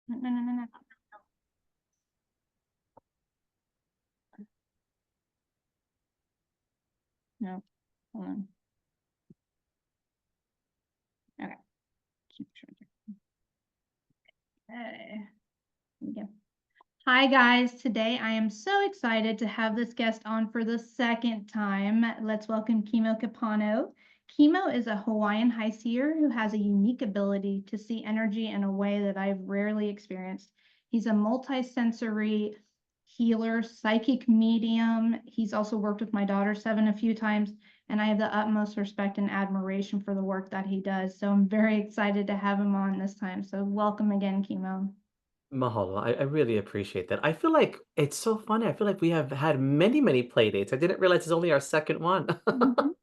No, no, no, no, no. No, hold on. Okay. Okay. Yeah. Hi guys, today I am so excited to have this guest on for the second time. Let's welcome Kimo Kepano. Kimo is a Hawaiian High Seer who has a unique ability to see energy in a way that I've rarely experienced. He's a multi-sensory healer, psychic medium. He's also worked with my daughter Sevyn a few times, and I have the utmost respect and admiration for the work that he does. So I'm very excited to have him on this time. So welcome again, Kimo. Mahalo. I really appreciate that. I feel like it's so funny. I feel like we have had many, many play dates. I didn't realize it's only our second one. Mhm.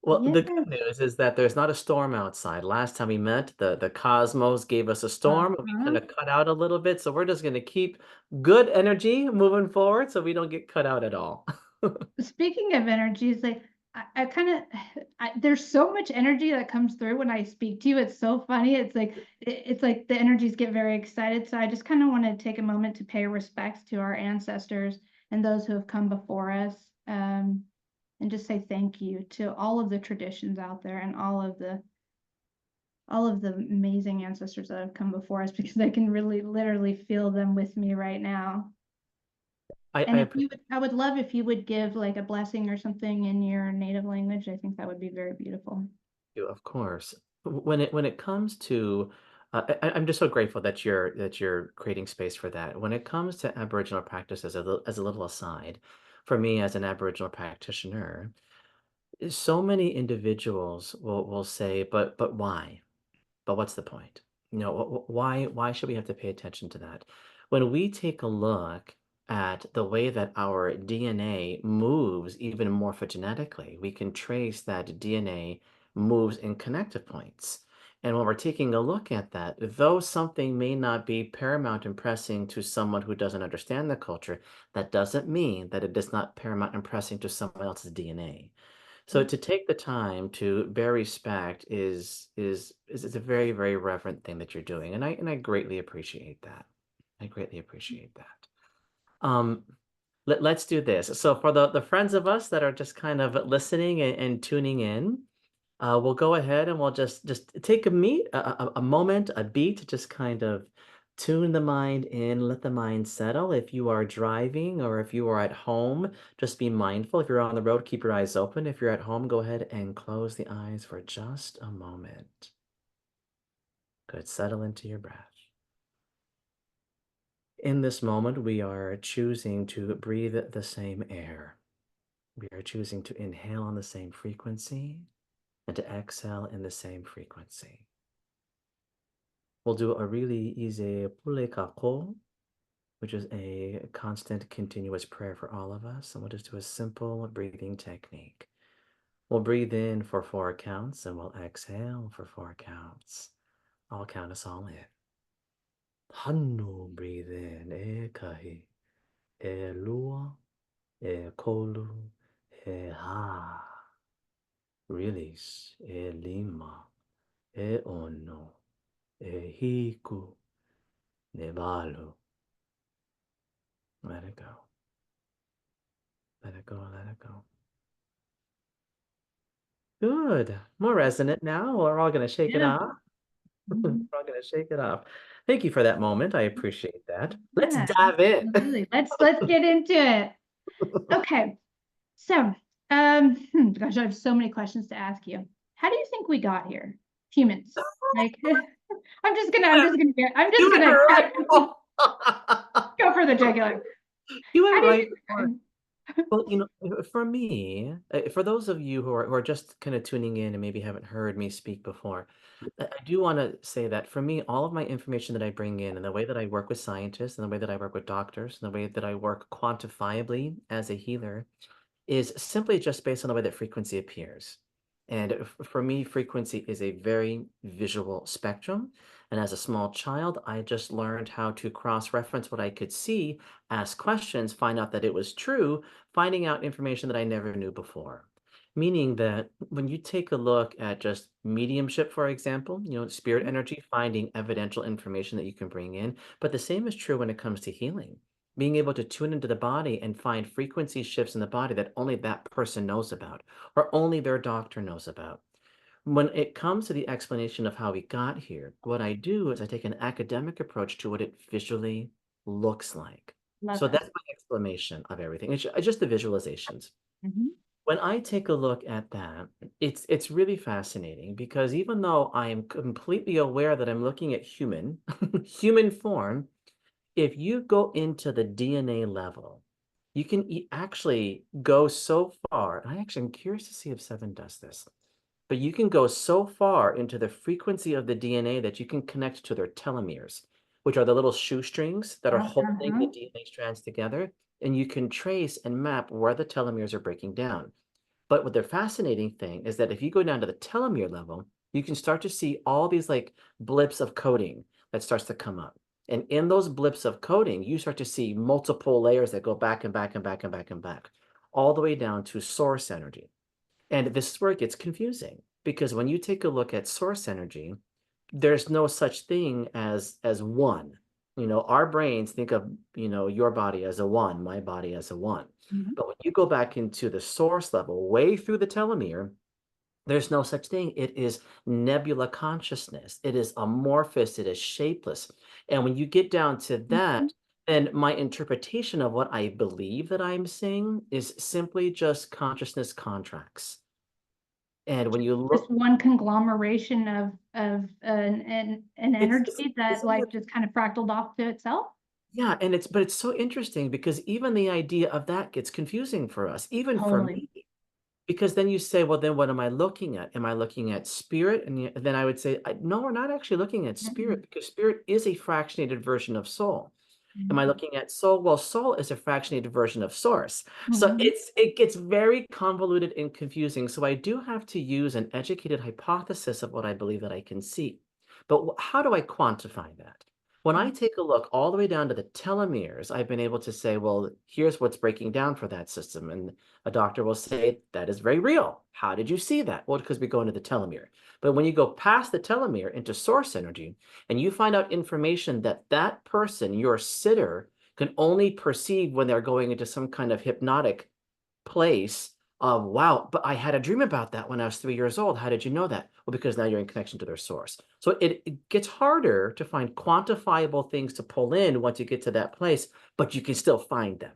Well, the good Yes. news is that there's not a storm outside. Last time we met, the cosmos gave us a storm. We Uh-huh. kind of cut out a little bit, so we're just going to keep good energy moving forward so we don't get cut out at all. Speaking of energies, like I kind of, there's so much energy that comes through when I speak to you. It's so funny. It's like it's like the energies get very excited. So I just kind of want to take a moment to pay respects to our ancestors and those who have come before us, and just say thank you to all of the traditions out there and all of the amazing ancestors that have come before us, because I can really literally feel them with me right now. I And if you appreciate would, I would love if you would give like a blessing or something in your native language. I think that would be very beautiful. you, of course. When it comes to I'm just so grateful that you're creating space for that. When it comes to Aboriginal practices, as a little aside, for me as an Aboriginal practitioner, so many individuals will say, but why? But what's the point? Why should we have to pay attention to that? When we take a look at the way that our DNA moves, even morphogenetically, we can trace that DNA moves in connective points. And when we're taking a look at that, though something may not be paramount and pressing to someone who doesn't understand the culture, that doesn't mean that it is not paramount and pressing to someone else's DNA. So to take the time to bear respect is a very, very reverent thing that you're doing, and I greatly appreciate that. I greatly appreciate that. Um, let's do this. So for the friends of us that are just kind of listening and tuning in, we'll go ahead and we'll just take a moment, a beat, to just kind of tune the mind in, let the mind settle. If you are driving or if you are at home, just be mindful. If you're on the road, keep your eyes open. If you're at home, go ahead and close the eyes for just a moment. Good. Settle into your breath. In this moment, we are choosing to breathe the same air. We are choosing to inhale on the same frequency and to exhale in the same frequency. We'll do a really easy pule kako, which is a constant, continuous prayer for all of us. And we'll just do a simple breathing technique. We'll breathe in for 4 counts and we'll exhale for 4 counts. I'll count us all in. Hanu, breathe in, e kahi, e lua, e kolu, e ha. Release, e lima, e ono, e hiku, ne balu. Let it go. Let it go, let it go. Good. More resonant now. We're all going to shake it Yeah. off. We're Mhm. all going to shake it off. Thank you for that moment. I appreciate that. Let's Yeah, dive in. absolutely. Let's get into it. Okay. So, gosh, I have so many questions to ask you. How do you think we got here? Humans. Like, I'm just You went gonna right. go for the jugular. You How went do right for it. you? Well, for me, for those of you who are just kind of tuning in and maybe haven't heard me speak before, I do want to say that for me, all of my information that I bring in and the way that I work with scientists and the way that I work with doctors and the way that I work quantifiably as a healer is simply just based on the way that frequency appears. And for me, frequency is a very visual spectrum. And as a small child, I just learned how to cross-reference what I could see, ask questions, find out that it was true, finding out information that I never knew before. Meaning that when you take a look at just mediumship, for example, spirit Mhm. energy, finding evidential information that you can bring in, but the same is true when it comes to healing. Being able to tune into the body and find frequency shifts in the body that only that person knows about, or only their doctor knows about. When it comes to the explanation of how we got here, what I do is I take an academic approach to what it visually looks like. Love So that. that's my explanation of everything. It's just the visualizations. Mhm. When I take a look at that, it's really fascinating because even though I am completely aware that I'm looking at human human form, if you go into the DNA level, you can actually go so far. And I actually am curious to see if Sevyn does this, but you can go so far into the frequency of the DNA that you can connect to their telomeres, which are the little shoestrings that are holding the Uh-huh. DNA strands together. And you can trace and map where the telomeres are breaking down. But what the fascinating thing is that if you go down to the telomere level, you can start to see all these like blips of coding that starts to come up. And in those blips of coding, you start to see multiple layers that go back and back and back and back and back, all the way down to source energy. And this is where it gets confusing because when you take a look at source energy, there's no such thing as one. Our brains think of, your body as a one, my body as a one. Mhm. But when you go back into the source level, way through the telomere, there's no such thing. It is nebula consciousness. It is amorphous. It is shapeless. And when you get down to Mhm. that, then my interpretation of what I believe that I'm seeing is simply just consciousness contracts. And when you Just look, one conglomeration of an energy that isn't like it? just kind of fractaled off to itself? Yeah, and it's so interesting because even the idea of that gets confusing for us, even for Totally. me. Because then you say, well, then what am I looking at? Am I looking at spirit? And then I would say, no, we're not actually looking at spirit Mhm. because spirit is a fractionated version of soul. Am I Mhm. looking at soul? Well, soul is a fractionated version of source. So Mhm. it gets very convoluted and confusing. So I do have to use an educated hypothesis of what I believe that I can see. But how do I quantify that? When I take a look all the way down to the telomeres, I've been able to say, well, here's what's breaking down for that system. And a doctor will say, that is very real. How did you see that? Well, because we go into the telomere. But when you go past the telomere into source energy, and you find out information that that person, your sitter, can only perceive when they're going into some kind of hypnotic place of, wow, but I had a dream about that when I was 3 years old. How did you know that? Well, because now you're in connection to their source. So it gets harder to find quantifiable things to pull in once you get to that place, but you can still find them.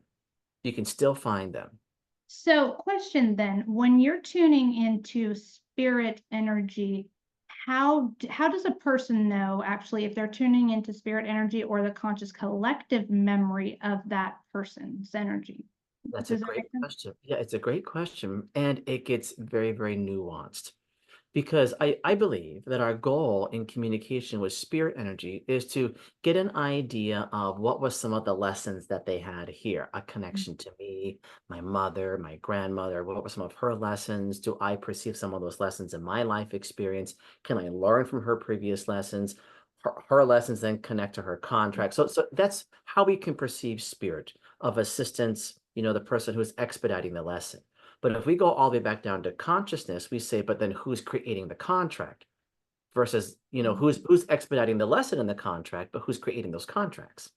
You can still find them. So, question then, when you're tuning into spirit energy, how does a person know actually if they're tuning into spirit energy or the conscious collective memory of that person's energy? That's a Does that great make sense? question. Yeah, it's a great question. And it gets very, very nuanced. Because I believe that our goal in communication with spirit energy is to get an idea of what was some of the lessons that they had here, a connection to me, my mother, my grandmother, what were some of her lessons? Do I perceive some of those lessons in my life experience? Can I learn from her previous lessons? Her lessons then connect to her contract. So that's how we can perceive spirit of assistance, the person who's expediting the lesson. But if we go all the way back down to consciousness, we say, but then who's creating the contract versus, who's expediting the lesson in the contract, but who's creating those contracts?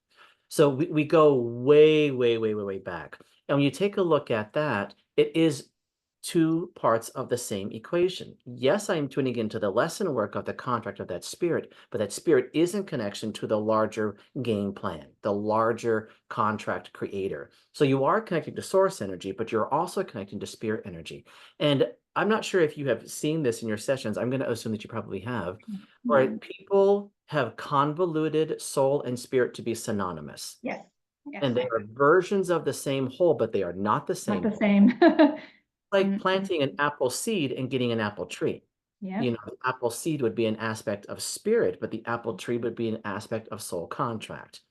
So we go way, way, way, way, way back. And when you take a look at that, it is two parts of the same equation. Yes, I am tuning into the lesson work of the contract of that spirit, but that spirit is in connection to the larger game plan, the larger contract creator. So you are connecting to source energy, but you're also connecting to spirit energy. And I'm not sure if you have seen this in your sessions. I'm going to assume that you probably have. Right, Yeah. people have convoluted soul and spirit to be synonymous, Yes. Yes. and they are versions of the same whole, but they are not the Not same the whole. same. Like Mm-mm. planting an apple seed and getting an apple tree. Yep. The apple seed would be an aspect of spirit, but the apple tree would be an aspect of soul contract.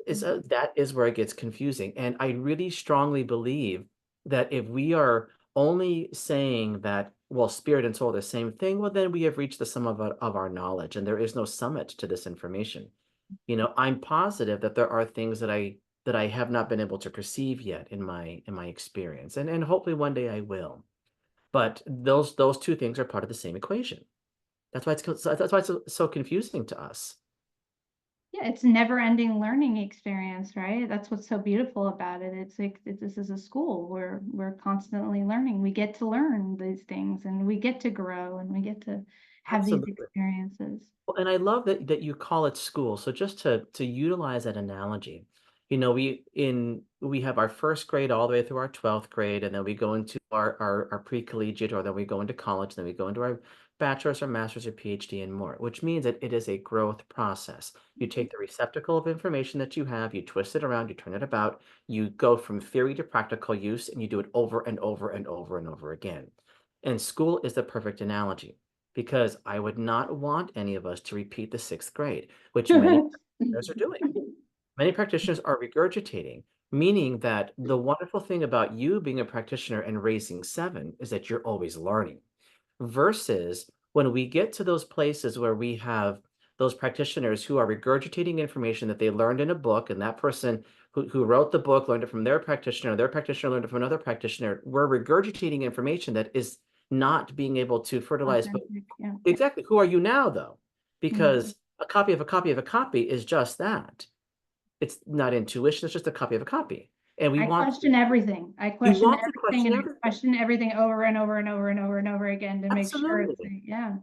That is where it gets confusing. And I really strongly believe that if we are only saying that, well, spirit and soul are the same thing, well, then we have reached the sum of our knowledge, and there is no summit to this information. I'm positive that there are things that I have not been able to perceive yet in my experience, and hopefully one day I will. but those two things are part of the same equation. That's why it's so confusing to us. Yeah, it's never-ending learning experience, right? That's what's so beautiful about it. It's like this is a school where we're constantly learning. We get to learn these things, and we get to grow, and we get to have these Absolutely. experiences. Well, and I love that you call it school. So just to utilize that analogy, we have our first grade all the way through our 12th grade, and then we go into our pre-collegiate, or then we go into college, then we go into our bachelor's or master's or PhD and more, which means that it is a growth process. You take the receptacle of information that you have, you twist it around, you turn it about, you go from theory to practical use, and you do it over and over and over and over again. And school is the perfect analogy, because I would not want any of us to repeat the 6th grade, which many practitioners are doing. Many practitioners are regurgitating, meaning that the wonderful thing about you being a practitioner and raising Sevyn is that you're always learning. Versus when we get to those places where we have those practitioners who are regurgitating information that they learned in a book, and that person who wrote the book learned it from their practitioner learned it from another practitioner. We're regurgitating information that is not being able to fertilize. But Authentic, yeah. exactly, who are you now, though? Mhm. Because a copy of a copy of a copy is just that. It's not intuition, it's just a copy of a copy. And I question everything. I we question want to everything, question and I everything. question everything over and over and over and over and over again to make sure it's, Absolutely. yeah.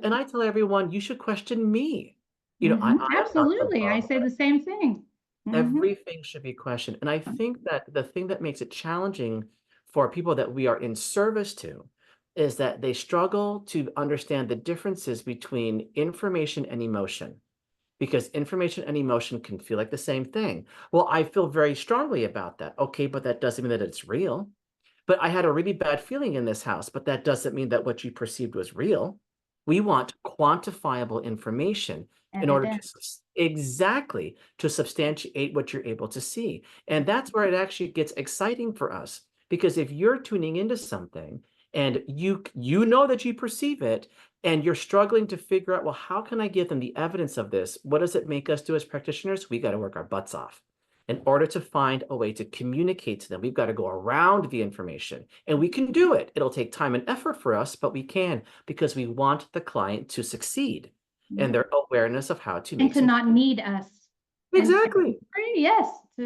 And I tell everyone, you should question me. I am not the Absolutely. I say barometer. the same thing. Mhm. Everything should be questioned. And I think that the thing that makes it challenging for people that we are in service to is that they struggle to understand the differences between information and emotion, because information and emotion can feel like the same thing. Well, I feel very strongly about that. Okay, but that doesn't mean that it's real. But I had a really bad feeling in this house, but that doesn't mean that what you perceived was real. We want quantifiable information in order to Evident. exactly to substantiate what you're able to see. And that's where it actually gets exciting for us. Because if you're tuning into something and you know that you perceive it, and you're struggling to figure out, well, how can I give them the evidence of this? What does it make us do as practitioners? We got to work our butts off. In order to find a way to communicate to them, we've got to go around the information, and we can do it. It'll take time and effort for us, but we can, because we want the client to succeed in Yeah. their awareness of how to And make to some. not need us. And Exactly. yes. Yeah.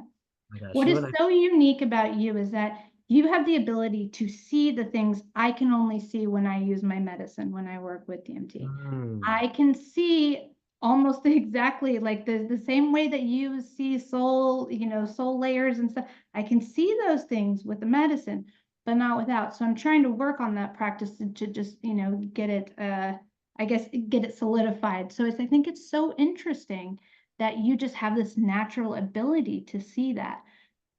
Oh my gosh, What you is and I. so unique about you is that you have the ability to see the things I can only see when I use my medicine, when I work with DMT. Mm, I can see almost exactly like the same way that you see soul, soul layers and stuff. I can see those things with the medicine, but not without. So I'm trying to work on that practice to just, get it, I guess, get it solidified. So I think it's so interesting that you just have this natural ability to see that.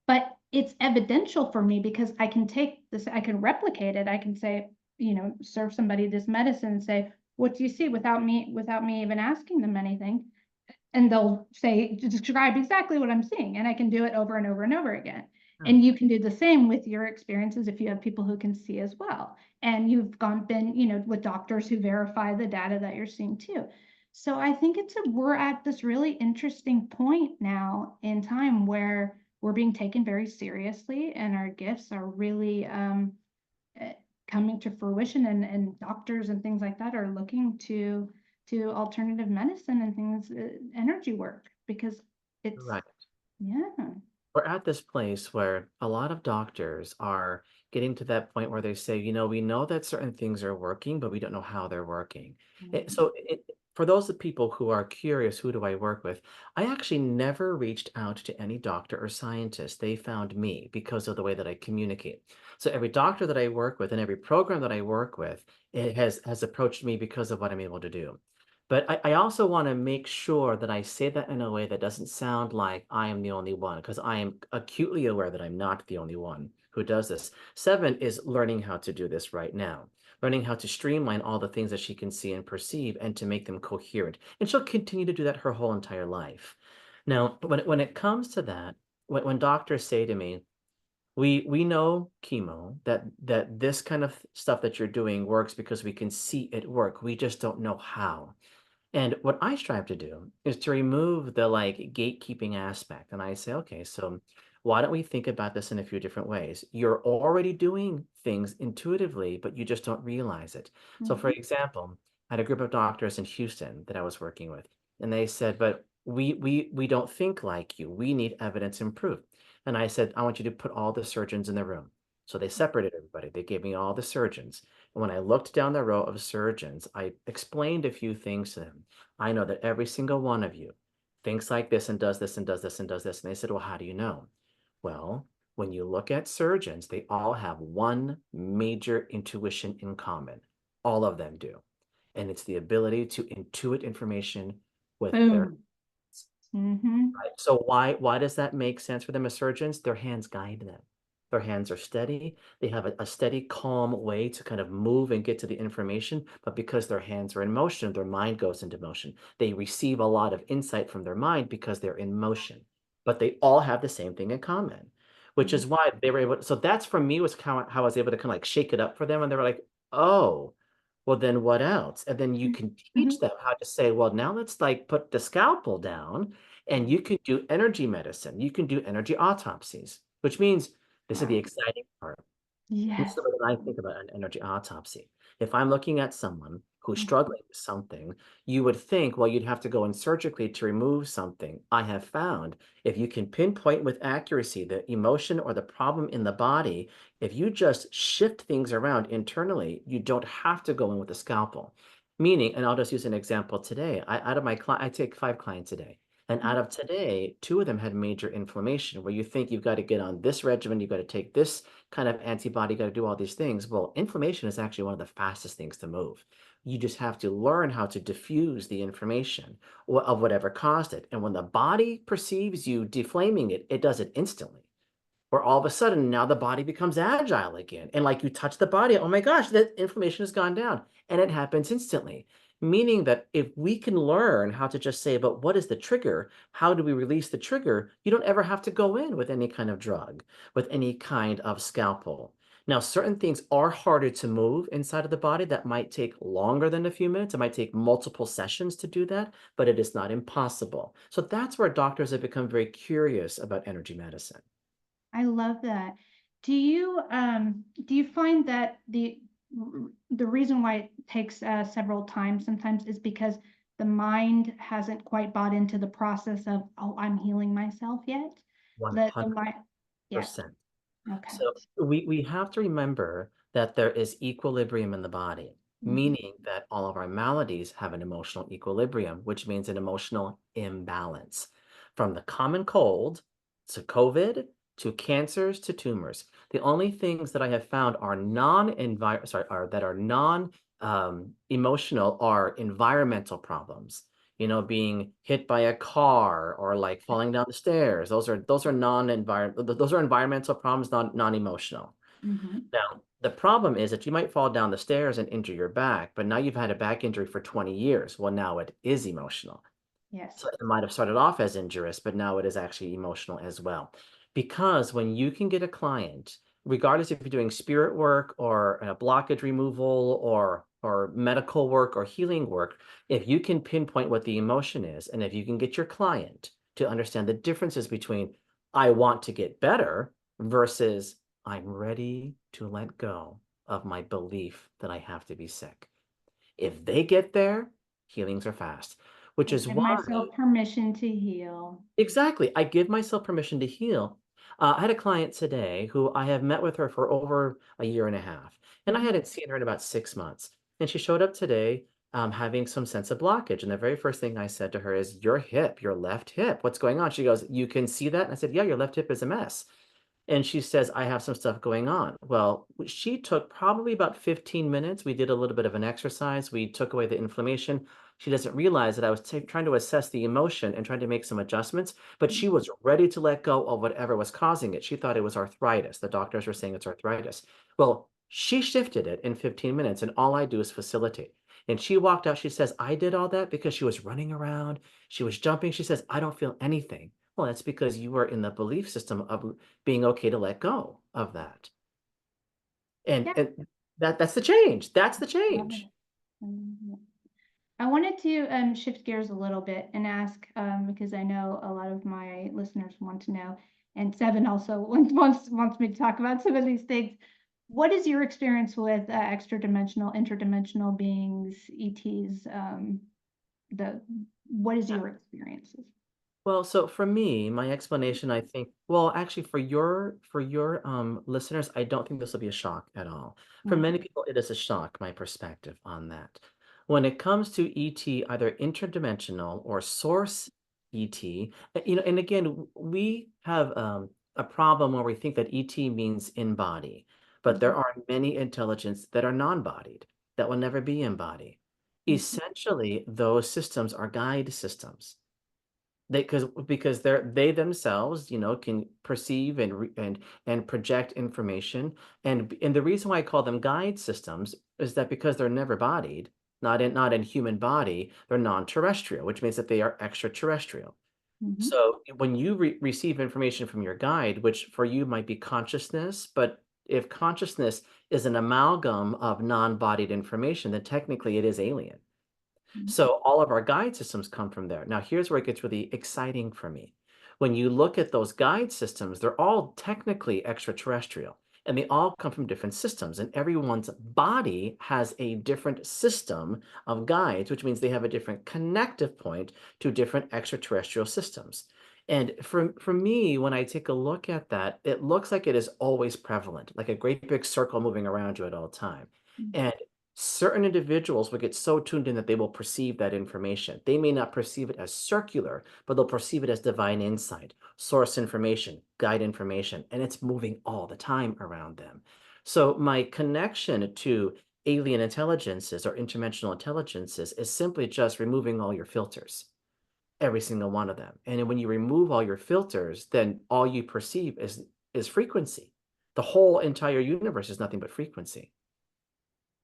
But it's evidential for me because I can take this, I can replicate it. I can say, serve somebody this medicine and say, what do you see, without me even asking them anything? And they'll say, describe exactly what I'm seeing. And I can do it over and over and over again. yeah, And you can do the same with your experiences if you have people who can see as well. And you've been, with doctors who verify the data that you're seeing too. So I think we're at this really interesting point now in time where we're being taken very seriously, and our gifts are really eh, coming to fruition, and doctors and things like that are looking to alternative medicine and things, energy work, because you're it's, right. yeah. We're at this place where a lot of doctors are getting to that point where they say, we know that certain things are working, but we don't know how they're working. Mhm. For those of people who are curious, who do I work with? I actually never reached out to any doctor or scientist. They found me because of the way that I communicate. So every doctor that I work with and every program that I work with, it has approached me because of what I'm able to do. But I also want to make sure that I say that in a way that doesn't sound like I am the only one, because I am acutely aware that I'm not the only one who does this. Sevyn is learning how to do this right now, learning how to streamline all the things that she can see and perceive and to make them coherent. And she'll continue to do that her whole entire life. Now, when it comes to that, when doctors say to me, we know, Kimo, that this kind of stuff that you're doing works because we can see it work. We just don't know how. And what I strive to do is to remove the like gatekeeping aspect. And I say, okay, so Why don't we think about this in a few different ways? You're already doing things intuitively, but you just don't realize it. So, for Mhm. example, I had a group of doctors in Houston that I was working with, and they said, "But we don't think like you. We need evidence and proof." And I said, "I want you to put all the surgeons in the room." So they separated everybody. They gave me all the surgeons. And when I looked down the row of surgeons, I explained a few things to them. I know that every single one of you thinks like this and does this and does this and does this. And they said, "Well, how do you know?" Well, when you look at surgeons, they all have one major intuition in common. All of them do. And it's the ability to intuit information with their Boom. Mm-hmm. right. So why does that make sense for them as surgeons? Their hands guide them. Their hands are steady. They have a steady, calm way to kind of move and get to the information. But because their hands are in motion, their mind goes into motion. They receive a lot of insight from their mind because they're in motion. But they all have the same thing in common, which is why they were able. So that's for me was how I was able to kind of like shake it up for them. And they were like, "Oh, well, then what else?" And then you can teach Mm-hmm. them how to say, "Well, now let's like put the scalpel down and you can do energy medicine. You can do energy autopsies, which means this is the Wow. exciting part. This is Yes. the way that I think about an energy autopsy. If I'm looking at someone who's Mhm. struggling with something, you would think, well, you'd have to go in surgically to remove something. I have found if you can pinpoint with accuracy the emotion or the problem in the body, if you just shift things around internally, you don't have to go in with a scalpel. Meaning, and I'll just use an example today. Out of my I take 5 clients a day. And out of today, 2 of them had major inflammation where you think you've got to get on this regimen, you've got to take this kind of antibody, got to do all these things. Well, inflammation is actually one of the fastest things to move. You just have to learn how to diffuse the information of whatever caused it. And when the body perceives you deflaming it, it does it instantly. Where all of a sudden now the body becomes agile again. And like you touch the body, oh my gosh, that inflammation has gone down. And it happens instantly. Meaning that if we can learn how to just say, but what is the trigger? How do we release the trigger? You don't ever have to go in with any kind of drug, with any kind of scalpel. Now, certain things are harder to move inside of the body that might take longer than a few minutes. It might take multiple sessions to do that, but it is not impossible. So that's where doctors have become very curious about energy medicine. I love that. Do you find that the reason why it takes several times sometimes is because the mind hasn't quite bought into the process of, oh, I'm healing myself yet? The mind, yeah, 100%. okay. So we have to remember that there is equilibrium in the body, Mhm. meaning that all of our maladies have an emotional equilibrium, which means an emotional imbalance. From the common cold to COVID to cancers to tumors, the only things that I have found are non-envir sorry, are that are non emotional are environmental problems. You know, being hit by a car or like falling down the stairs. Those are those are environmental problems, non-emotional. Mhm. Now, the problem is that you might fall down the stairs and injure your back, but now you've had a back injury for 20 years. Well, now it is emotional. Yes. So it might have started off as injurious, but now it is actually emotional as well. Because when you can get a client, regardless if you're doing spirit work or blockage removal or medical work or healing work, if you can pinpoint what the emotion is, and if you can get your client to understand the differences between I want to get better versus I'm ready to let go of my belief that I have to be sick. If they get there, healings are fast, which I is give why myself permission to heal. exactly, I give myself permission to heal. I had a client today who I have met with her for over a year and a half, and I Mhm. hadn't seen her in about 6 months. And she showed up today having some sense of blockage. And the very first thing I said to her is, your hip, your left hip, what's going on? She goes, you can see that? And I said, yeah, your left hip is a mess. And she says, I have some stuff going on. Well, she took probably about 15 minutes. We did a little bit of an exercise. We took away the inflammation. She doesn't realize that I was trying to assess the emotion and trying to make some adjustments, but she was ready to let go of whatever was causing it. She thought it was arthritis. The doctors were saying it's arthritis. Well, she shifted it in 15 minutes, and all I do is facilitate. And she walked out. She says, I did all that because she was running around. She was jumping. She says, I don't feel anything. Well, that's because you were in the belief system of being okay to let go of that. And Yeah, that's the change. That's the love it. change. Mhm. I wanted to shift gears a little bit and ask, because I know a lot of my listeners want to know, and Sevyn also wants me to talk about some of these things. What is your experience with extra-dimensional, interdimensional beings, ETs? What is your experiences? Well, so for me, my explanation, I think, well, actually for your listeners, I don't think this will be a shock at all. For Mm, many people, it is a shock, my perspective on that. When it comes to ET, either interdimensional or source ET, and again, we have a problem where we think that ET means in body, but there mhm, are many intelligence that are non-bodied, that will never be in body. mhm, Essentially, those systems are guide systems. Because they themselves, can perceive and project information. And the reason why I call them guide systems is that because they're never bodied, not in human body, they're non-terrestrial, which means that they are extraterrestrial. mhm, So when you receive information from your guide, which for you might be consciousness, but if consciousness is an amalgam of non-bodied information, then technically it is alien. mhm. So all of our guide systems come from there. Now, here's where it gets really exciting for me. When you look at those guide systems, they're all technically extraterrestrial, and they all come from different systems. And everyone's body has a different system of guides, which means they have a different connective point to different extraterrestrial systems. And for me, when I take a look at that, it looks like it is always prevalent, like a great big circle moving around you at all time. And certain individuals will get so tuned in that they will perceive that information. They may not perceive it as circular, but they'll perceive it as divine insight, source information, guide information, and it's moving all the time around them. So my connection to alien intelligences or interdimensional intelligences is simply just removing all your filters, every single one of them. And when you remove all your filters, then all you perceive is frequency. The whole entire universe is nothing but frequency.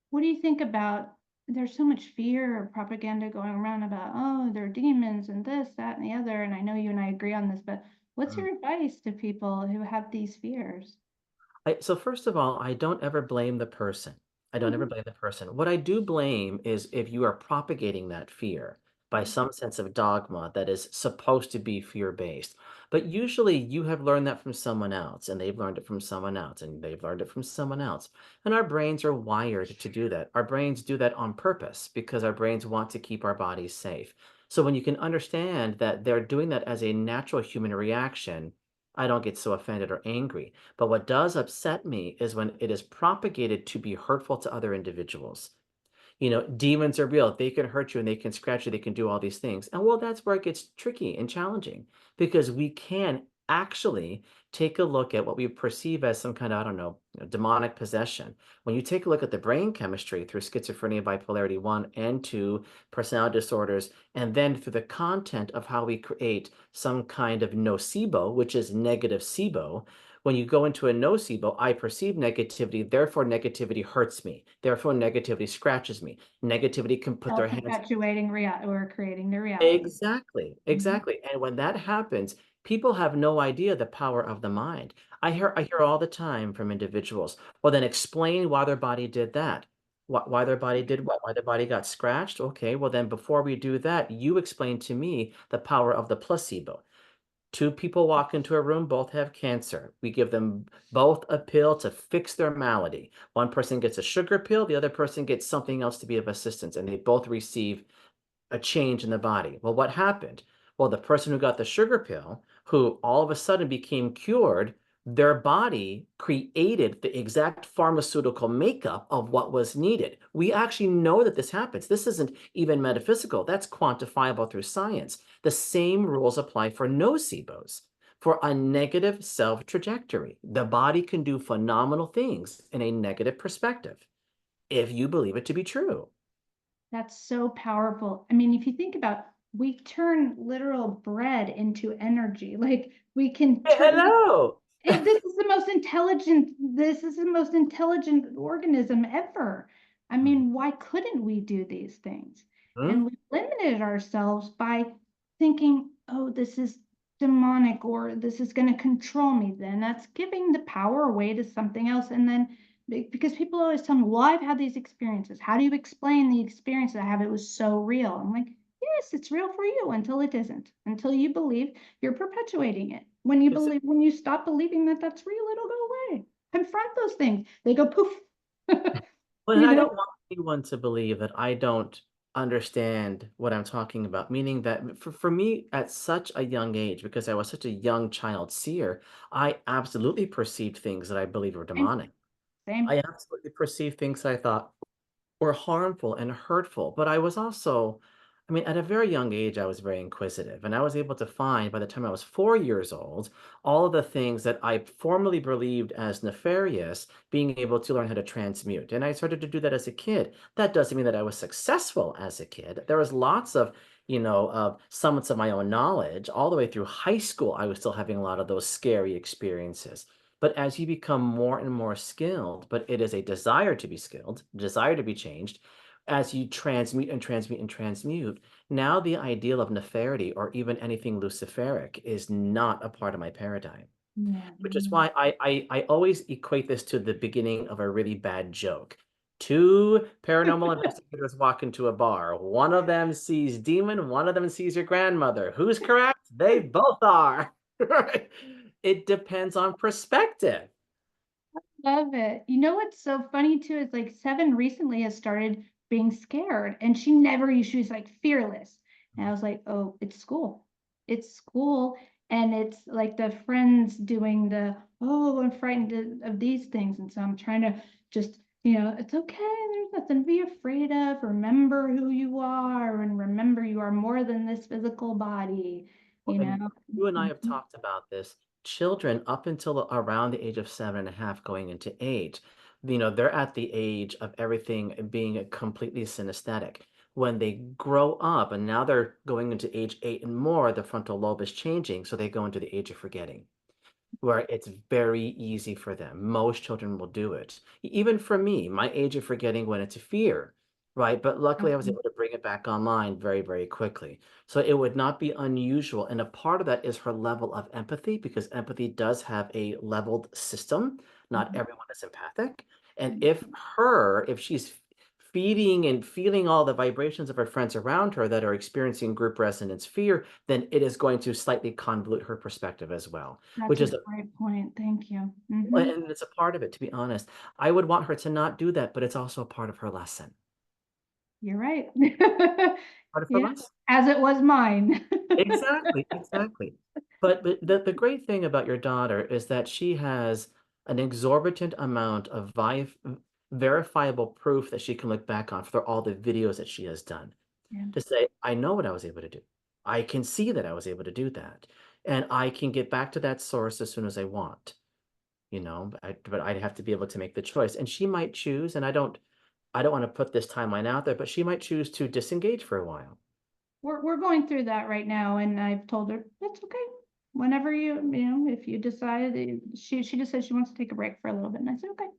What do you think about, there's so much fear or propaganda going around about, oh, they're demons and this, that, and the other. And I know you and I agree on this, but what's your advice to people who have these fears? So first of all, I don't ever blame the person. I don't ever Mhm, blame the person. What I do blame is if you are propagating that fear by some sense of dogma that is supposed to be fear-based. But usually you have learned that from someone else, and they've learned it from someone else, and they've learned it from someone else. And our brains are wired to do that. Our brains do that on purpose because our brains want to keep our bodies safe. So when you can understand that they're doing that as a natural human reaction, I don't get so offended or angry. But what does upset me is when it is propagated to be hurtful to other individuals. Demons are real. They can hurt you and they can scratch you. They can do all these things. And well, that's where it gets tricky and challenging because we can actually take a look at what we perceive as some kind of, I don't know, demonic possession. When you take a look at the brain chemistry through schizophrenia, bipolarity 1 and 2, personality disorders, and then through the content of how we create some kind of nocebo, which is negative SIBO. When you go into a nocebo, I perceive negativity, therefore negativity hurts me. Therefore negativity scratches me. Negativity can put their hands. Self-perpetuating or creating the reality. Exactly, Mhm. exactly. And when that happens, people have no idea the power of the mind. I hear all the time from individuals, well, then explain why their body did that. Why their body did what? Why their body got scratched? Okay, well then before we do that, you explain to me the power of the placebo. Two people walk into a room, both have cancer. We give them both a pill to fix their malady. One person gets a sugar pill, the other person gets something else to be of assistance, and they both receive a change in the body. Well, what happened? Well, the person who got the sugar pill, who all of a sudden became cured, their body created the exact pharmaceutical makeup of what was needed. We actually know that this happens. This isn't even metaphysical. That's quantifiable through science. The same rules apply for nocebos. For a negative self trajectory, the body can do phenomenal things in a negative perspective if you believe it to be true. That's so powerful. I mean, if you think about, we turn literal bread into energy. Like we can Hey, turn, hello. this is the most intelligent organism ever. I mean, why couldn't we do these things? Hmm? And we limited ourselves by thinking, oh, this is demonic or this is going to control me. Then that's giving the power away to something else. And then because people always tell me, well, I've had these experiences. How do you explain the experience I have? It was so real. I'm like, yeah, yes, it's real for you until it isn't. Until you believe, you're perpetuating it. When you believe, when you stop believing that that's real, it'll go away. Confront those things. They go poof. Well, and You I know? don't want anyone to believe that I don't understand what I'm talking about, meaning that for me, at such a young age, because I was such a young child seer, I absolutely perceived things that I believed were Same. demonic. I Same. absolutely perceived things that I thought were harmful and hurtful. But I was also, I mean, at a very young age, I was very inquisitive, and I was able to find by the time I was 4 years old, all of the things that I formerly believed as nefarious, being able to learn how to transmute. And I started to do that as a kid. That doesn't mean that I was successful as a kid. There was lots of, of summits of my own knowledge. All the way through high school, I was still having a lot of those scary experiences. But as you become more and more skilled, but it is a desire to be skilled, desire to be changed, as you transmute and transmute and transmute, now the ideal of nefarity or even anything luciferic is not a part of my paradigm. Yeah. Which is why I always equate this to the beginning of a really bad joke. Two paranormal investigators walk into a bar. One of them sees demon, one of them sees your grandmother. Who's correct? They both are. Right? It depends on perspective. Love it. You know what's so funny too is like Sevyn recently has started being scared and she never used, she was like fearless. And I was like, oh, it's school. It's school. And it's like the friends doing the, oh, I'm frightened of these things. And so I'm trying to just, it's okay. There's nothing to be afraid of. Remember who you are and remember you are more than this physical body, Well, you and know? you and I have Mhm. talked about this. Children up until around the age of 7.5 going into 8, they're at the age of everything being completely synesthetic. When they grow up and now they're going into age 8 and more, the frontal lobe is changing, so they go into the age of forgetting where it's very easy for them. Most children will do it. Even for me, my age of forgetting went into fear, right? But luckily, I was able to bring it back online very, very quickly. So it would not be unusual. And a part of that is her level of empathy, because empathy does have a leveled system. Not Mhm. everyone is empathic. And if she's feeding and feeling all the vibrations of her friends around her that are experiencing group resonance fear, then it is going to slightly convolute her perspective as well, That's which a is great point. Thank you. Hmm. and it's a part of it, to be honest. I would want her to not do that, but it's also a part of her lesson. You're right. Part of her Yeah, lesson. as it was mine. Exactly, exactly. But the great thing about your daughter is that she has an exorbitant amount of verifiable proof that she can look back on for all the videos that she has done Yeah. to say, I know what I was able to do. I can see that I was able to do that. And I can get back to that source as soon as I want. But I'd have to be able to make the choice. And she might choose, and I don't want to put this timeline out there, but she might choose to disengage for a while. We're going through that right now, and I've told her that's okay. Whenever if you decide she just said she wants to take a break for a little bit, and I said okay,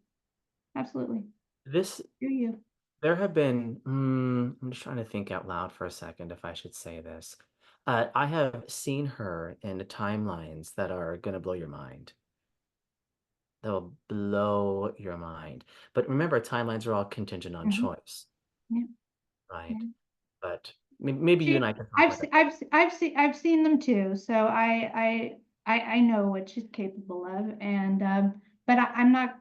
absolutely. This Do you? There have been, I'm just trying to think out loud for a second if I should say this. I have seen her in the timelines that are going to blow your mind. They'll blow your mind. But remember, timelines are all contingent on Mhm. choice, Yeah, right? yeah. But maybe you See, and I can talk about that. I've seen them too, so I know what she's capable of, and but I'm not.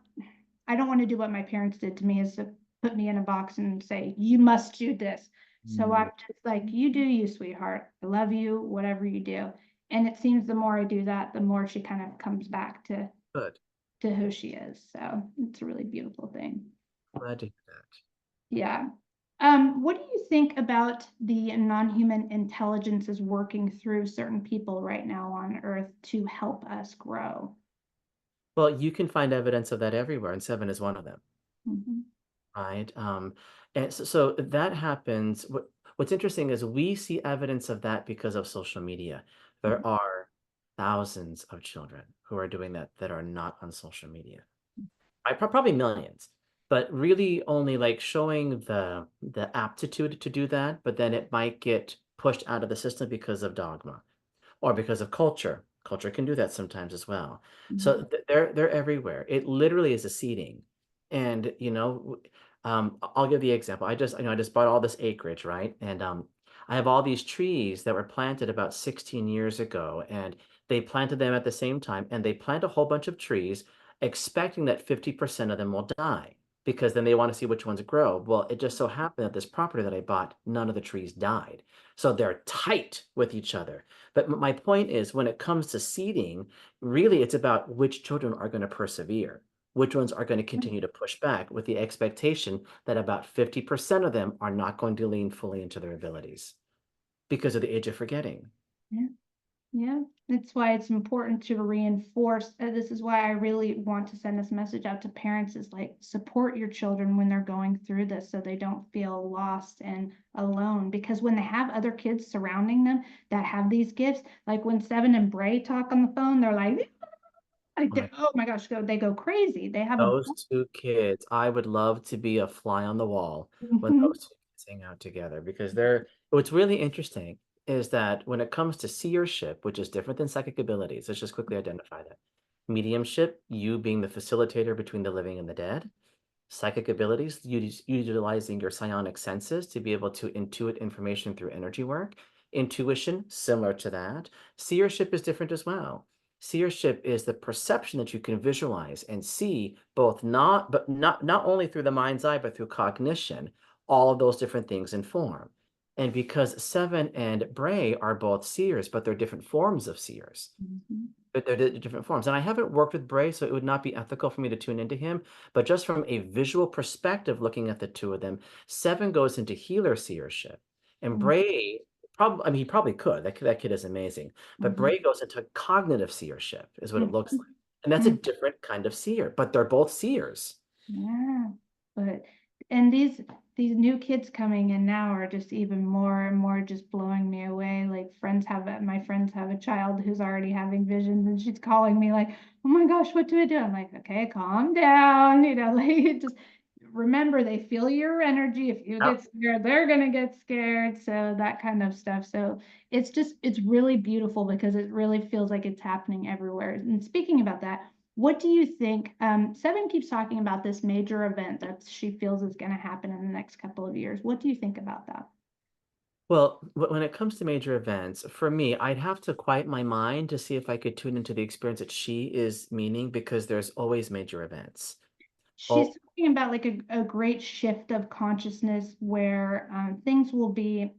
I don't want to do what my parents did to me, is to put me in a box and say you must do this. So I'm Mm, just like, you do you, sweetheart. I love you, whatever you do. And it seems the more I do that, the more she kind of comes back Good. to who she is. So it's a really beautiful thing. Glad to hear that. Yeah. What do you think about the non-human intelligences working through certain people right now on Earth to help us grow? Well, you can find evidence of that everywhere, and Sevyn is one of them. Mhm. Right? And so that happens. What's interesting is we see evidence of that because of social media. There are thousands of children who are doing that are not on social media. Probably millions, but really only like showing the aptitude to do that, but then it might get pushed out of the system because of dogma or because of culture. Culture can do that sometimes as well. So Mhm. they're everywhere. It literally is a seeding. And I'll give the example. I just bought all this acreage, right? And I have all these trees that were planted about 16 years ago, and they planted them at the same time, and they plant a whole bunch of trees expecting that 50% of them will die because then they want to see which ones grow. Well, it just so happened that this property that I bought, none of the trees died. So they're tight with each other. But my point is, when it comes to seeding, really it's about which children are going to persevere, which ones are going to continue to push back with the expectation that about 50% of them are not going to lean fully into their abilities because of the age of forgetting. Yeah. Yeah, that's why it's important to reinforce. This is why I really want to send this message out to parents is like support your children when they're going through this so they don't feel lost and alone. Because when they have other kids surrounding them that have these gifts, like when Sevyn and Bray talk on the phone, they're like, oh my gosh, they go crazy. They have a Those two kids, I would love to be a fly on the wall when Mhm, those two kids hang out together because what's really interesting is that when it comes to seership, which is different than psychic abilities, let's just quickly identify that. Mediumship, you being the facilitator between the living and the dead. Psychic abilities, utilizing your psionic senses to be able to intuit information through energy work. Intuition, similar to that. Seership is different as well. Seership is the perception that you can visualize and see both not only through the mind's eye, but through cognition, all of those different things in form. And because Sevyn and Bray are both seers, but they're different forms of seers. mhm, But they're different forms. And I haven't worked with Bray, so it would not be ethical for me to tune into him. But just from a visual perspective, looking at the two of them, Sevyn goes into healer seership. And mhm, Bray, probably, I mean, he probably could. That kid is amazing. But mhm, Bray goes into cognitive seership, is what it mhm, looks like. And that's a mhm. different kind of seer, but they're both seers. Yeah, but and these new kids coming in now are just even more and more just blowing me away. Like my friends have a child who's already having visions and she's calling me like, "Oh my gosh, what do I do?" I'm like, "Okay, calm down." Like just remember they feel your energy. If you Yep. get scared, they're gonna get scared. So that kind of stuff. So it's really beautiful because it really feels like it's happening everywhere. And speaking about that, what do you think? Sevyn keeps talking about this major event that she feels is going to happen in the next couple of years. What do you think about that? Well, when it comes to major events, for me, I'd have to quiet my mind to see if I could tune into the experience that she is meaning because there's always major events. She's Oh, talking about like a great shift of consciousness where things will be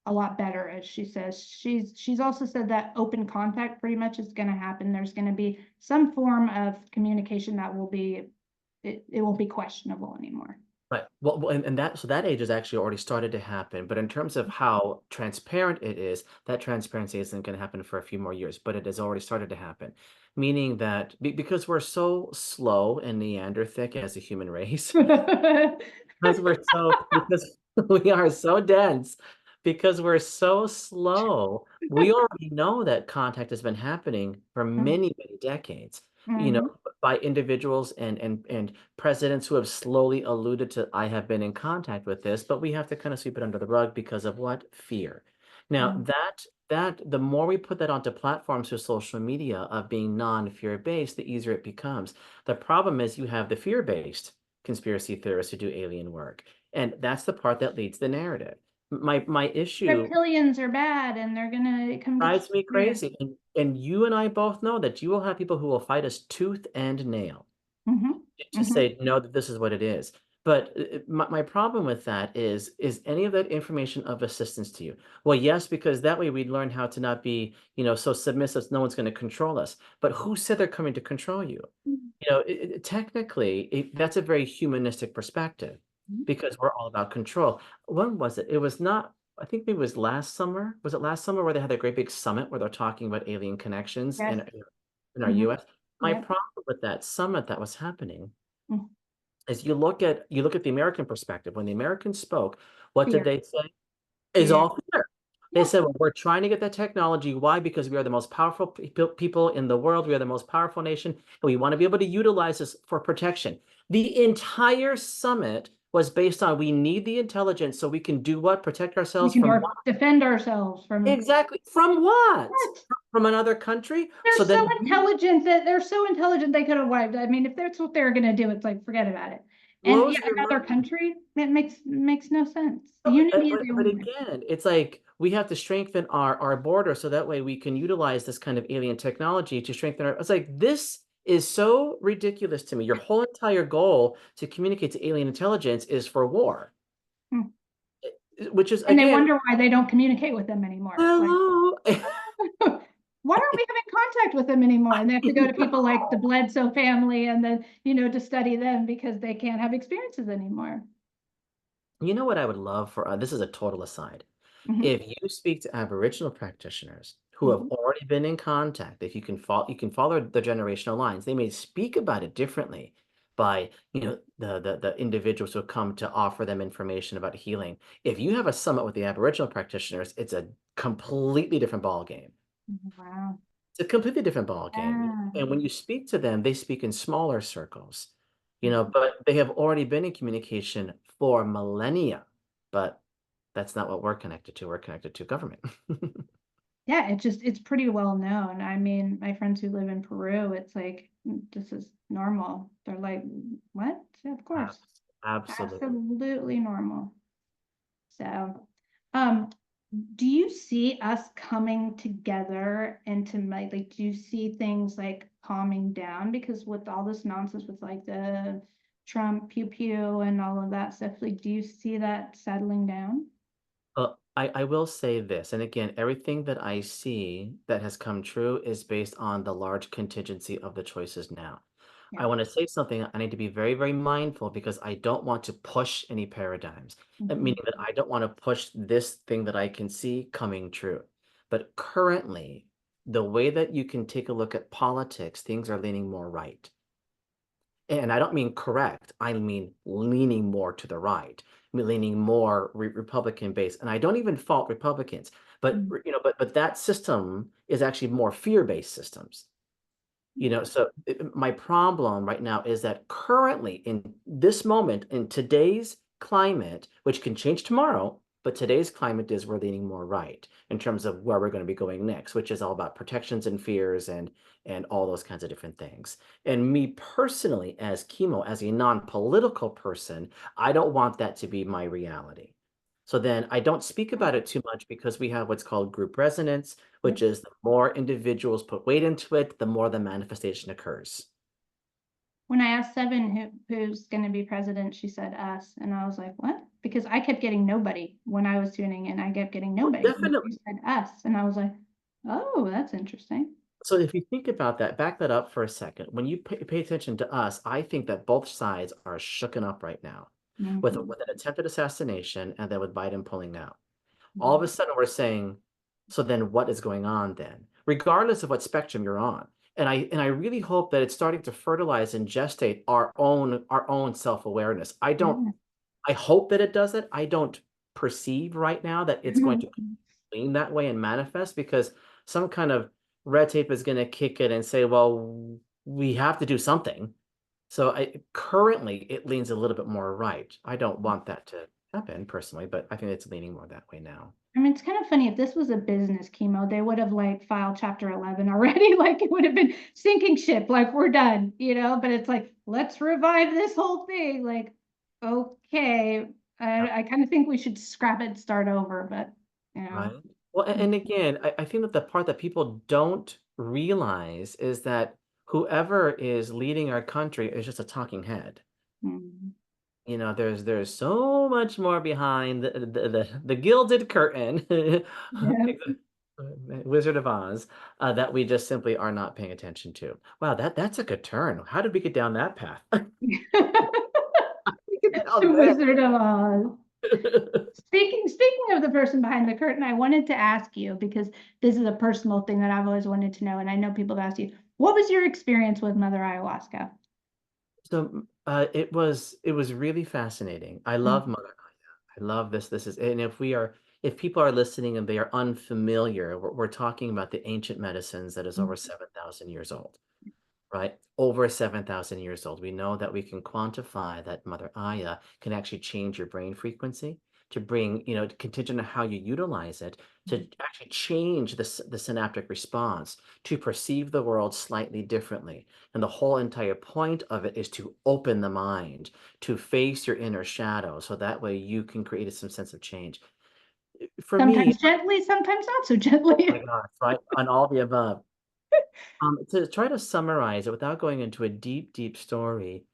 a lot better, as she says. She's also said that open contact pretty much is going to happen. There's going to be some form of communication that will be it won't be questionable anymore. right. Well, and that so that age has actually already started to happen. But in terms of how transparent it is, that transparency isn't going to happen for a few more years, but it has already started to happen. Meaning that because we're so slow and Neanderthal as a human race, because we are so dense, because we're so slow, we already know that contact has been happening for many, many decades, Mhm. by individuals and presidents who have slowly alluded to, I have been in contact with this, but we have to kind of sweep it under the rug because of what? Fear. Now, Mhm. that the more we put that onto platforms through social media of being non-fear based, the easier it becomes. The problem is you have the fear-based conspiracy theorists who do alien work. And that's the part that leads the narrative. My issue Reptilians are bad and they're gonna come to drives me here. crazy. And you and I both know that you will have people who will fight us tooth and nail Mhm, to mhm. say no, that this is what it is. But my problem with that is any of that information of assistance to you? Well, yes, because that way we'd learn how to not be, so submissive, no one's going to control us. But who said they're coming to control you? Technically, that's a very humanistic perspective Mhm. because we're all about control. When was it? It was not, I think maybe it was last summer. Was it last summer where they had a great big summit where they're talking about alien connections Yes. in our Mhm. US? My Yep. problem with that summit that was happening Mm. is you look at the American perspective. When the Americans spoke, what did Fear. they say? Is Fear. all fear. They Yeah. said, well, we're trying to get that technology. Why? Because we are the most powerful people in the world. We are the most powerful nation, and we want to be able to utilize this for protection. The entire summit was based on we need the intelligence so we can do what? Protect We ourselves can from what? defend ourselves from Exactly. From what? what? From another country? They're So then so intelligent that they're so intelligent they could have wiped. I mean, if that's what they're gonna do, it's like forget about it. And blows yet your another mind. country, it makes no sense. Unity is the But only way. again, it's like we have to strengthen our border so that way we can utilize this kind of alien technology to strengthen our. It's like this is so ridiculous to me. Your whole entire goal to communicate to alien intelligence is for war, Hmm. which is And they again, wonder why they don't communicate with them anymore. Like, hello. why aren't we having contact with them anymore? And they have to go to people like the Bledsoe family and then, to study them because they can't have experiences anymore. You know what I would love for this is a total aside. Mhm, If you speak to Aboriginal practitioners who have mhm, already been in contact, if you can follow the generational lines, they may speak about it differently by, the individuals who come to offer them information about healing. If you have a summit with the Aboriginal practitioners, it's a completely different ball game. mhm. Wow. It's a completely different ball game. Yeah. And when you speak to them, they speak in smaller circles, Mhm. but they have already been in communication for millennia. But that's not what we're connected to. We're connected to government. Yeah, it's pretty well known. I mean, my friends who live in Peru, it's like, this is normal. They're like, what? Yeah, of course. Absolutely. Absolutely normal. So, um, do you see us coming together into like, do you see things like calming down? Because with all this nonsense with like the Trump pew pew and all of that stuff, like, do you see that settling down? Well, I will say this, and again, everything that I see that has come true is based on the large contingency of the choices now. Yeah. I want to say something. I need to be very, very mindful because I don't want to push any paradigms, Mhm. meaning that I don't want to push this thing that I can see coming true. But currently, the way that you can take a look at politics, things are leaning more right. And I don't mean correct. I mean leaning more to the right, leaning more Republican based. And I don't even fault Republicans, but Mhm. but that system is actually more fear-based systems. So my problem right now is that currently in this moment, in today's climate, which can change tomorrow, but today's climate is we're leaning more right in terms of where we're going to be going next, which is all about protections and fears and all those kinds of different things. And me personally, as Kimo, as a non-political person, I don't want that to be my reality. So then I don't speak about it too much because we have what's called group resonance, Yep. which is the more individuals put weight into it, the more the manifestation occurs. When I asked Sevyn who's going to be president, she said us. And I was like, what? Because I kept getting nobody when I was tuning in. I kept getting Well, nobody. And definitely. she said us. And I was like, oh, that's interesting. So if you think about that, back that up for a second. When you pay attention to us, I think that both sides are shooken up right now Mhm. with an attempted assassination and then with Biden pulling out. All of Mhm. a sudden we're saying, so then what is going on then? Regardless of what spectrum you're on. And I really hope that it's starting to fertilize and gestate our own self-awareness. Yeah. I hope that it does it. I don't perceive right now that it's going to lean that way and manifest because some kind of red tape is going to kick it and say, well, we have to do something. So currently it leans a little bit more right. I don't want that to happen personally, but I think it's leaning more that way now. I mean, it's kind of funny. If this was a business chemo, they would have like filed chapter 11 already. Like it would have been sinking ship, like we're done, but it's like, let's revive this whole thing. Like, okay. I kind of think we should scrap it, start over, but Right. Well, and again, I think that the part that people don't realize is that whoever is leading our country is just a talking head. Mhm. There's so much more behind the gilded curtain, Yeah. Wizard of Oz, that we just simply are not paying attention to. Wow, that's a good turn. How did we get down that path? We get The down Wizard of Oz. there. Speaking of the person behind the curtain, I wanted to ask you because this is a personal thing that I've always wanted to know, and I know people have asked you, what was your experience with Mother Ayahuasca? So it was really fascinating. I Mm, love Mother Aya. I love this. This is, and if people are listening and they are unfamiliar, we're talking about the ancient medicines that is over mm, 7,000 years old, right? Over 7,000 years old. We know that we can quantify that Mother Aya can actually change your brain frequency. to bring, contingent on how you utilize it, to actually change the synaptic response, to perceive the world slightly differently. And the whole entire point of it is to open the mind, to face your inner shadow, so that way you can create some sense of change. For me, Sometimes gently, sometimes not so oh my gently. gosh, right? On all the above. To try to summarize it without going into a deep, deep story,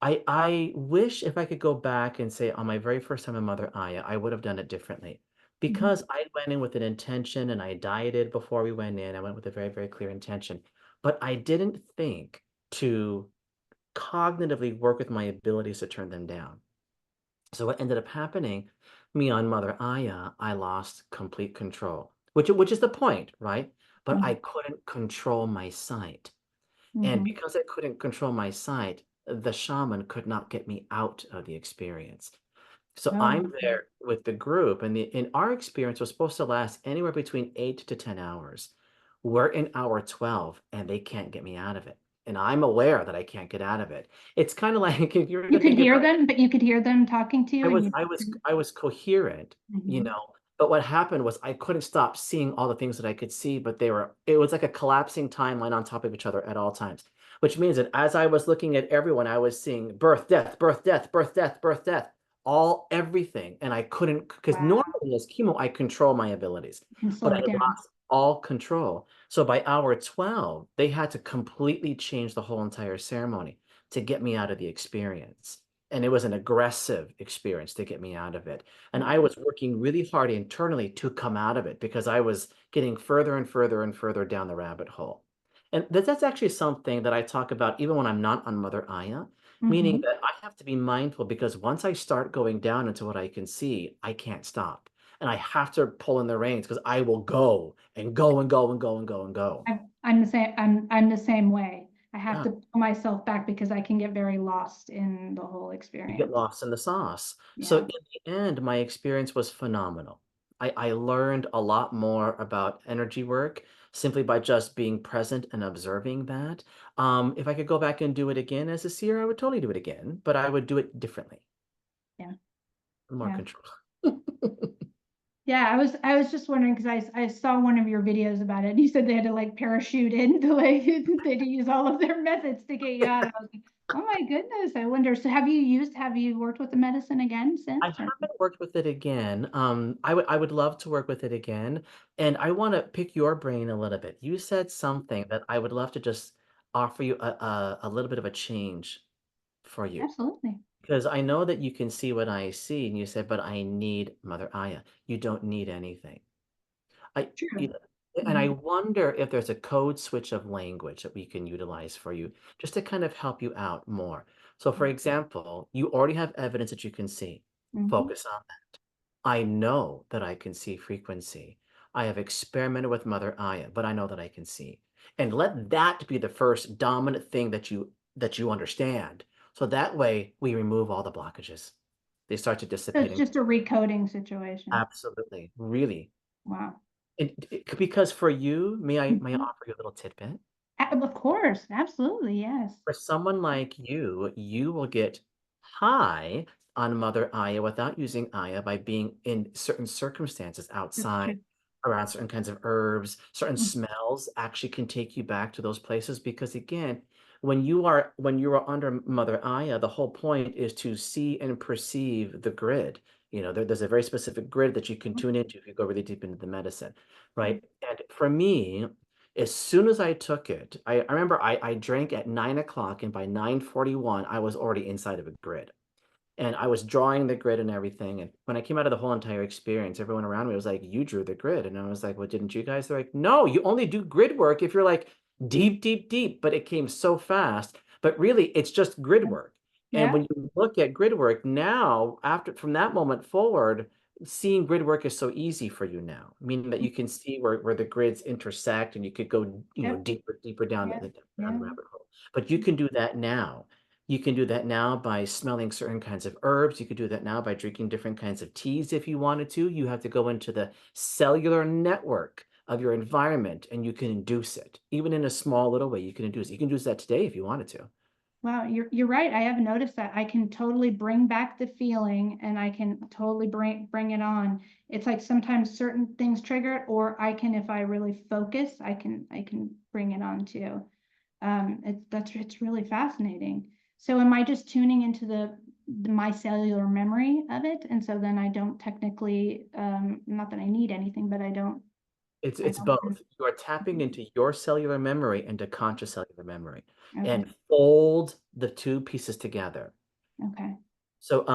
I wish if I could go back and say on my very first time in Mother Aya, I would have done it differently. Mhm. Because I went in with an intention and I dieted before we went in. I went with a very, very clear intention. But I didn't think to cognitively work with my abilities to turn them down. So what ended up happening, me on Mother Aya, I lost complete control, which is the point, right? But I Mhm. couldn't control my sight. And Mhm. because I couldn't control my sight, the shaman could not get me out of the experience. So Oh, I'm okay. there with the group, and our experience was supposed to last anywhere between 8 to 10 hours. We're in hour 12, and they can't get me out of it. And I'm aware that I can't get out of it. It's kind of like if you're You could thinking hear about them, but you could hear them talking to you I and was you I was couldn't. I was coherent, Mhm. but what happened was I couldn't stop seeing all the things that I could see, but it was like a collapsing timeline on top of each other at all times, which means that as I was looking at everyone, I was seeing birth, death, birth, death, birth, death, birth, death, all everything. And I couldn't, because Wow. normally as chemo, I control my abilities, You can but slow I it down. lost all control. So by hour 12, they had to completely change the whole entire ceremony to get me out of the experience. And it was an aggressive experience to get me out of it. And I Wow. was working really hard internally to come out of it because I was getting further and further and further down the rabbit hole. And that's actually something that I talk about even when I'm not on Mother Aya, meaning Mhm. that I have to be mindful because once I start going down into what I can see, I can't stop. And I have to pull in the reins because I will go and go and go and go and go and go. I'm the same. I'm the same way. I have Yeah. to pull myself back because I can get very lost in the whole You get experience. lost in the sauce. So Yeah. in the end, my experience was phenomenal. I learned a lot more about energy work simply by just being present and observing that. If I could go back and do it again as a seer, I would totally do it again, but I would do it differently, Yeah. more Yeah. control. Yeah, I was just wondering because I saw one of your videos about it and you said they had to like parachute in to like they had to use all of their methods to get you out. I was like, oh my goodness. I wonder. So have you worked with the medicine again I since or haven't worked with it again. I would love to work with it again, and I want to pick your brain a little bit. You said something that I would love to just offer you a little bit of a change for you. absolutely. Because I know that you can see what I see, and you said, but I need Mother Aya. You don't need anything. I, you True. know, and I Mhm. wonder if there's a code switch of language that we can utilize for you just to kind of help you out more. So, for example, you already have evidence that you can see. Mhm. Focus on that. I know that I can see frequency. I have experimented with Mother Aya, but I know that I can see. And let that be the first dominant thing that you understand. So that way we remove all the blockages. They start to So dissipate it's and just a recoding situation. absolutely, really. Wow. Because for you, may I Mhm. offer you a little tidbit? Of course, absolutely, yes. For someone like you will get high on Mother Aya without using Aya by being in certain circumstances That's outside, true. around certain kinds of herbs, certain Mm. smells actually can take you back to those places because again, when you are under Mother Aya, the whole point is to see and perceive the grid. There's a very specific grid that you can tune into if you go really deep into the medicine, right? And for me, as soon as I took it, I remember I drank at 9 o'clock, and by 9:41, I was already inside of a grid. And I was drawing the grid and everything. And when I came out of the whole entire experience, everyone around me was like, "You drew the grid." And I was like, "Well, didn't you guys?" They're like, "No, you only do grid work if you're like deep, deep, deep." But it came so fast. But really, it's just grid work. And Yeah. when you look at grid work now, after from that moment forward, seeing grid work is so easy for you now, meaning that you can see where the grids intersect and you could go, Yep. deeper, deeper down Yeah. down the Yeah. rabbit hole. But you can do that now. You can do that now by smelling certain kinds of herbs. You could do that now by drinking different kinds of teas if you wanted to. You have to go into the cellular network of your environment and you can induce it. Even in a small little way, you can induce it. You can do that today if you wanted to. Wow, you're right. I have noticed that I can totally bring back the feeling and I can totally bring it on. It's like sometimes certain things trigger it, or I can, if I really focus, I can bring it on too. It's really fascinating. So am I just tuning into my cellular memory of it? And so then I don't technically, not that I need anything, but I It's don't, both. You are tapping into your cellular memory into conscious cellular memory okay, and fold the two pieces together. okay. So,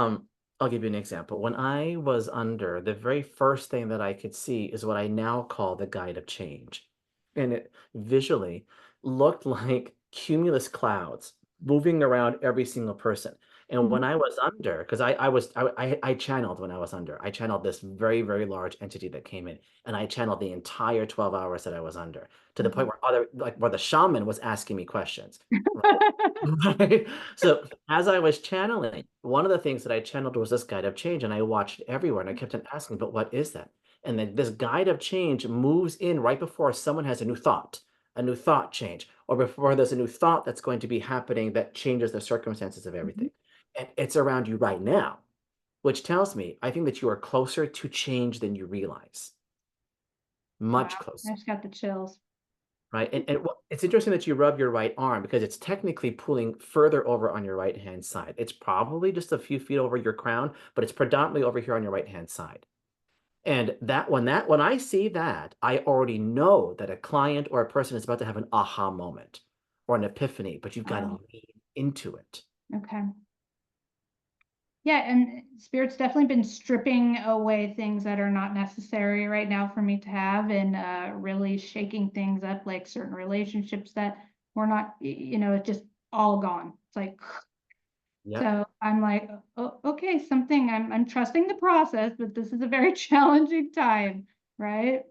I'll give you an example. When I was under, the very first thing that I could see is what I now call the guide of change. And it visually looked like cumulus clouds moving around every single person. And Mhm, when I was under, because I channeled when I was under, I channeled this very, very large entity that came in, and I channeled the entire 12 hours that I was under, to the mhm. point where where the shaman was asking me questions. Right. So as I was channeling, one of the things that I channeled was this guide of change, and I watched everywhere, and I kept on asking, but what is that? And then this guide of change moves in right before someone has a new thought change, or before there's a new thought that's going to be happening that changes the circumstances of Mhm. everything. And it's around you right now, which tells me I think that you are closer to change than you realize, Wow, much I closer. just got the chills. Right. It's interesting that you rub your right arm because it's technically pulling further over on your right hand side. It's probably just a few feet over your crown, but it's predominantly over here on your right hand side. And when I see that, I already know that a client or a person is about to have an aha moment or an epiphany, but you've got to Wow, lean into it. okay. Yeah, and Spirit's definitely been stripping away things that are not necessary right now for me to have and really shaking things up, like certain relationships that were not, it's just all gone. It's like, Yep. so I'm like, oh, okay, I'm trusting the process, but this is a very challenging time, right?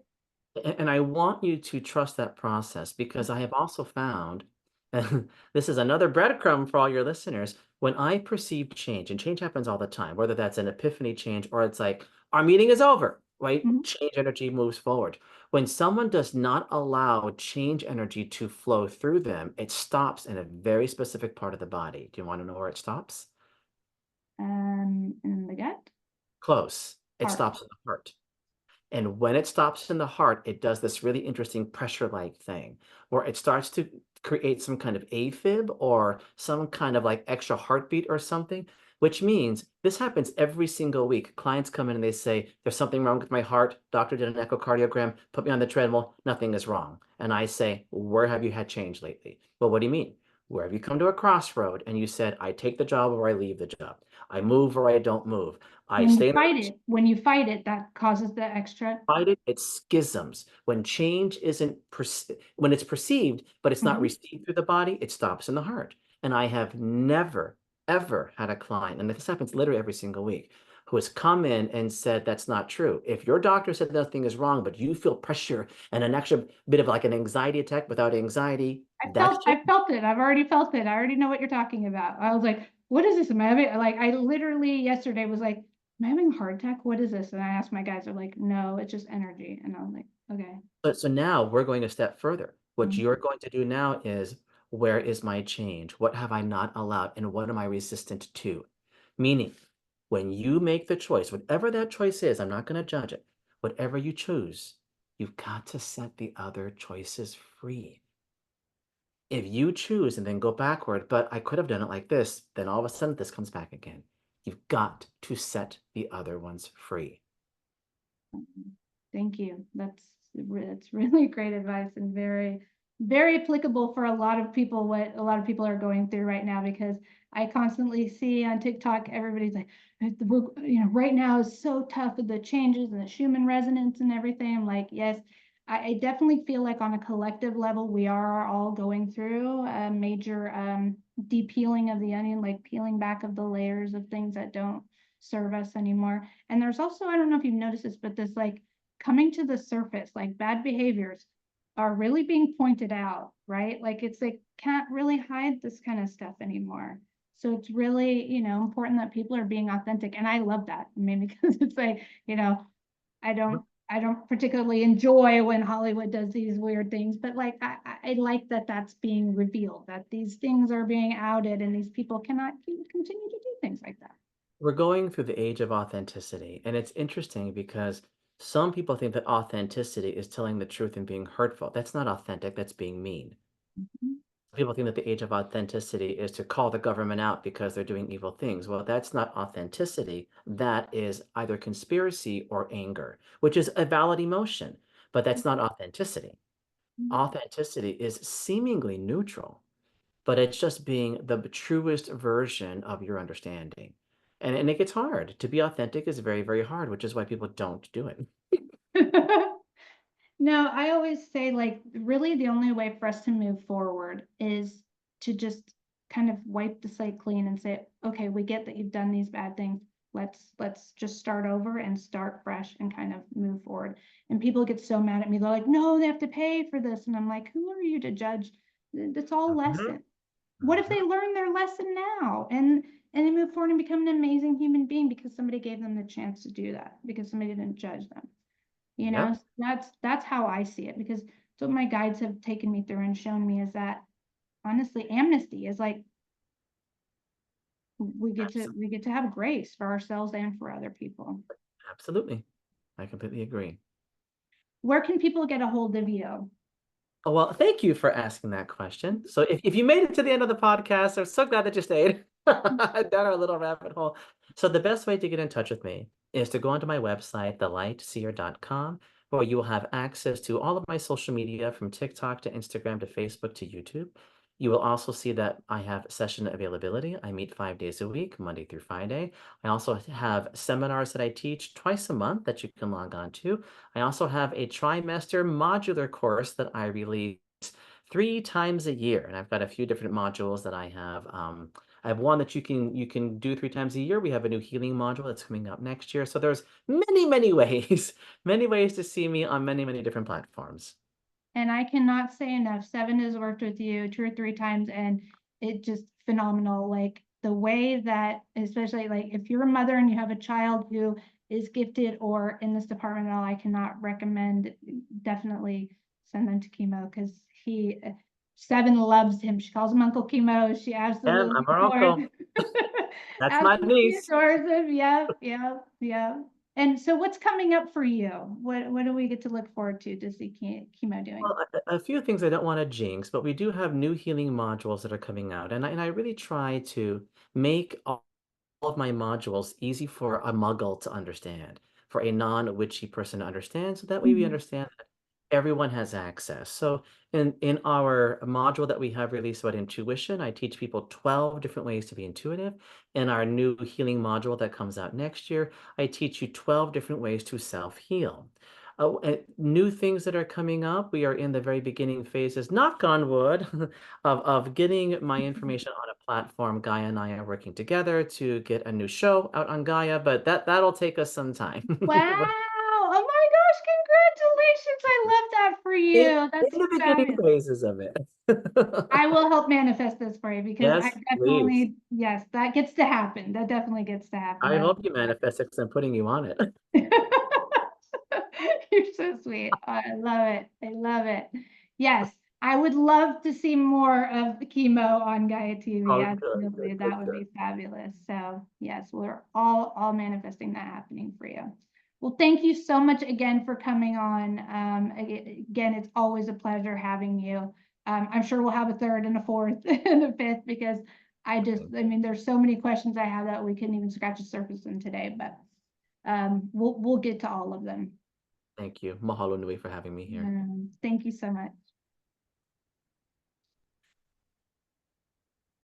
And I want you to trust that process because I have also found, and this is another breadcrumb for all your listeners, when I perceive change, and change happens all the time, whether that's an epiphany change or it's like, our meeting is over, right? Mhm. Change energy moves forward. When someone does not allow change energy to flow through them, it stops in a very specific part of the body. Do you want to know where it stops? In the gut, Close. It heart. stops in the heart. And when it stops in the heart, it does this really interesting pressure-like thing where it starts to create some kind of AFib or some kind of like extra heartbeat or something, which means this happens every single week. Clients come in and they say, there's something wrong with my heart. Doctor did an echocardiogram, put me on the treadmill, nothing is wrong. And I say, where have you had change lately? Well, what do you mean? Where have you come to a crossroad and you said, I take the job or I leave the job. I move or I don't move. I stay in the When you fight it, that causes the extra. divided, it's schisms. When change isn't when it's perceived, but it's not Mhm. received through the body, it stops in the heart. And I have never, ever had a client, and this happens literally every single week, who has come in and said that's not true. If your doctor said nothing is wrong, but you feel pressure and an extra bit of like an anxiety attack without anxiety, that's change. I felt it. I've already felt it. I already know what you're talking about. I was like, what is this? Am I having, like, I literally yesterday was like, am I having a heart attack? What is this? And I asked my guys, they're like, no, it's just energy. And I was like, okay. So now we're going a step further. What Mhm. you're going to do now is, where is my change? What have I not allowed? And what am I resistant to? Meaning, when you make the choice, whatever that choice is, I'm not going to judge it. Whatever you choose, you've got to set the other choices free. If you choose and then go backward, but I could have done it like this, then all of a sudden this comes back again. You've got to set the other ones free. Thank you. That's really great advice and very applicable for a lot of people, what a lot of people are going through right now, because I constantly see on TikTok, everybody's like, right now is so tough with the changes and the Schumann resonance and everything. I'm like, yes, I definitely feel like on a collective level, we are all going through a major de-peeling of the onion, like peeling back of the layers of things that don't serve us anymore. And there's also, I don't know if you've noticed this, but this like coming to the surface, like bad behaviors are really being pointed out, right? Like it's like can't really hide this kind of stuff anymore. So it's really, important that people are being authentic. And I love that. I mean, because it's like, I don't I don't particularly enjoy when Hollywood does these weird things, but like I like that that's being revealed, that these things are being outed and these people cannot continue to do things like that. We're going through the age of authenticity, and it's interesting because some people think that authenticity is telling the truth and being hurtful. That's not authentic, that's being mean. Mhm. People think that the age of authenticity is to call the government out because they're doing evil things. Well, that's not authenticity. That is either conspiracy or anger, which is a valid emotion, but that's not authenticity. Authenticity is seemingly neutral, but it's just being the truest version of your understanding. And it gets hard. To be authentic is very, very hard, which is why people don't do it. No, I always say like really the only way for us to move forward is to just kind of wipe the slate clean and say, okay, we get that you've done these bad things. Let's just start over and start fresh and kind of move forward. And people get so mad at me. They're like, no, they have to pay for this. And I'm like, who are you to judge? It's all Mhm, lesson. What if mhm. they learn their lesson now and they move forward and become an amazing human being because somebody gave them the chance to do that, because somebody didn't judge them? You know, Yep, so that's how I see it, because it's what my guides have taken me through and shown me is that honestly, amnesty is like we get to have grace for ourselves and for other people. absolutely. I completely agree. Where can people get a hold of you? Oh, well, thank you for asking that question. So if you made it to the end of the podcast, I'm so glad that you stayed down our little rabbit hole. So the best way to get in touch with me is to go onto my website, thelightseer.com, where you will have access to all of my social media from TikTok to Instagram to Facebook to YouTube. You will also see that I have session availability. I meet 5 days a week, Monday through Friday. I also have seminars that I teach twice a month that you can log on to. I also have a trimester modular course that I release 3 times a year, and I've got a few different modules that I have. I have one that you can do 3 times a year. We have a new healing module that's coming up next year. So there's many, many ways, many ways to see me on many, many different platforms. And I cannot say enough. Sevyn has worked with you 2 or 3 times, and it just phenomenal. Like the way that, especially like if you're a mother and you have a child who is gifted or in this department at all, I cannot recommend, definitely send them to Kimo, because Sevyn loves him. She calls him Uncle Kimo. She absolutely I'm her adores, uncle. That's my absolutely niece. adores him. Yep, yep, yep. And so what's coming up for you? What do we get to look forward to see Kimo doing? Well, a few things I don't want to jinx, but we do have new healing modules that are coming out, and I really try to make all of my modules easy for a muggle to understand, for a non-witchy person to understand, so that way we Mhm. understand that everyone has access. So in our module that we have released about intuition, I teach people 12 different ways to be intuitive. In our new healing module that comes out next year, I teach you 12 different ways to self-heal. New things that are coming up, we are in the very beginning phases, knock on wood, of getting my information on a platform. Gaia and I are working together to get a new show out on Gaia, but that'll take us some time. Wow. Oh my gosh, congratulations. I love that for in, you. in That's the beginning fabulous. phases of it. I will help manifest this for you, because I Yes, please. definitely, yes, that gets to happen. That definitely gets to happen. I I hope love you manifest it because I'm putting you on it. that. You're so sweet. Oh, I love it. I love it. Yes, I would love to see more of the Chemo on Gaia TV. Oh, good, good, Absolutely. good, That would good. be fabulous. So yes, we're all manifesting that happening for you. Well, thank you so much again for coming on. Again, it's always a pleasure having you. I'm sure we'll have a third and a fourth and a fifth, because I mean, there's so many questions I have that we couldn't even scratch the surface in today, but we'll get to all of them. Thank you. Mahalo nui for having me here. Thank you so much.